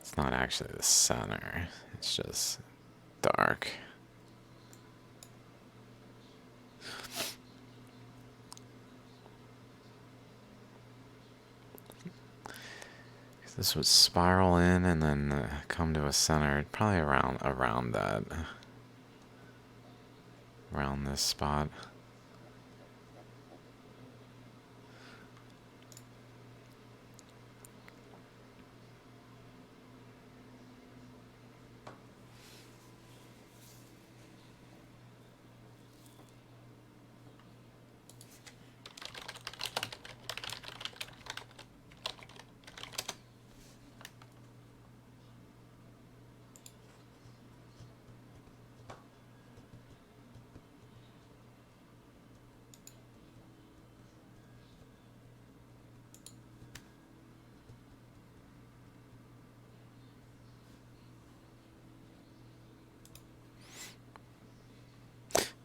It's not actually the center, it's just dark. This would spiral in and then come to a center, probably around that, around this spot.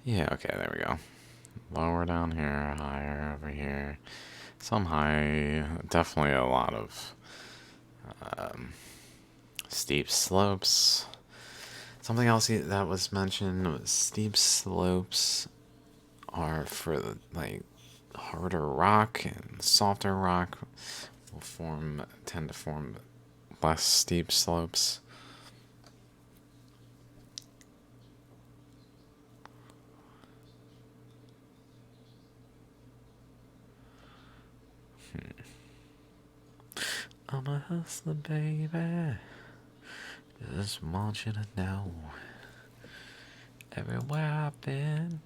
Yeah, okay, there we go. Lower down here, higher over here. Some high, definitely a lot of steep slopes. Something else that was mentioned was steep slopes are for the, like, harder rock, and softer rock will tend to form less steep slopes. I'm a hustler, baby. Just want you to know. Everywhere I've been,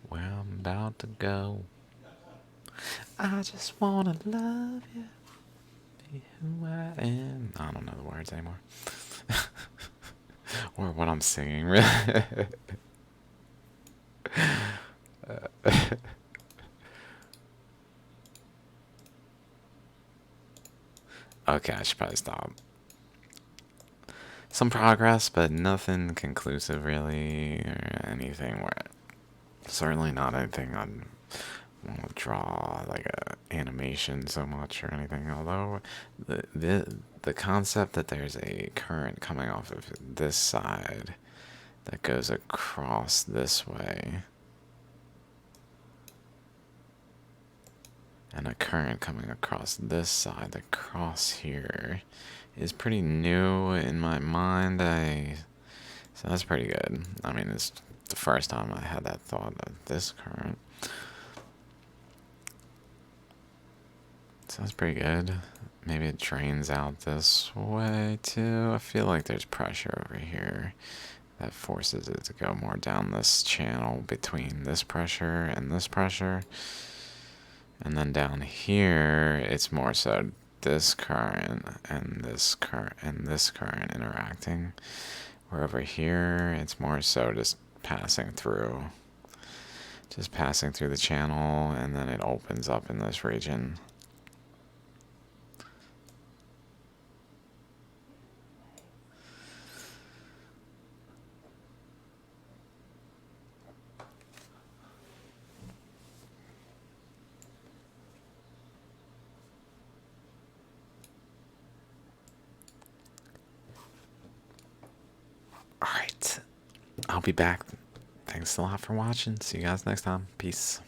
where I'm about to go. I just wanna love you, be who I am. I don't know the words anymore. Or what I'm singing, really. Okay, I should probably stop. Some progress, but nothing conclusive, really, or anything where... Certainly not anything I'd want to draw, like a animation so much or anything, although the concept that there's a current coming off of this side that goes across this way, and a current coming across this side, the cross here, is pretty new in my mind. So that's pretty good. I mean, it's the first time I had that thought of this current. So that's pretty good. Maybe it drains out this way too. I feel like there's pressure over here that forces it to go more down this channel between this pressure and this pressure. And then down here, it's more so this current and this current and this current interacting. Where over here, it's more so just passing through. Just passing through the channel, and then it opens up in this region. Alright, I'll be back. Thanks a lot for watching. See you guys next time. Peace.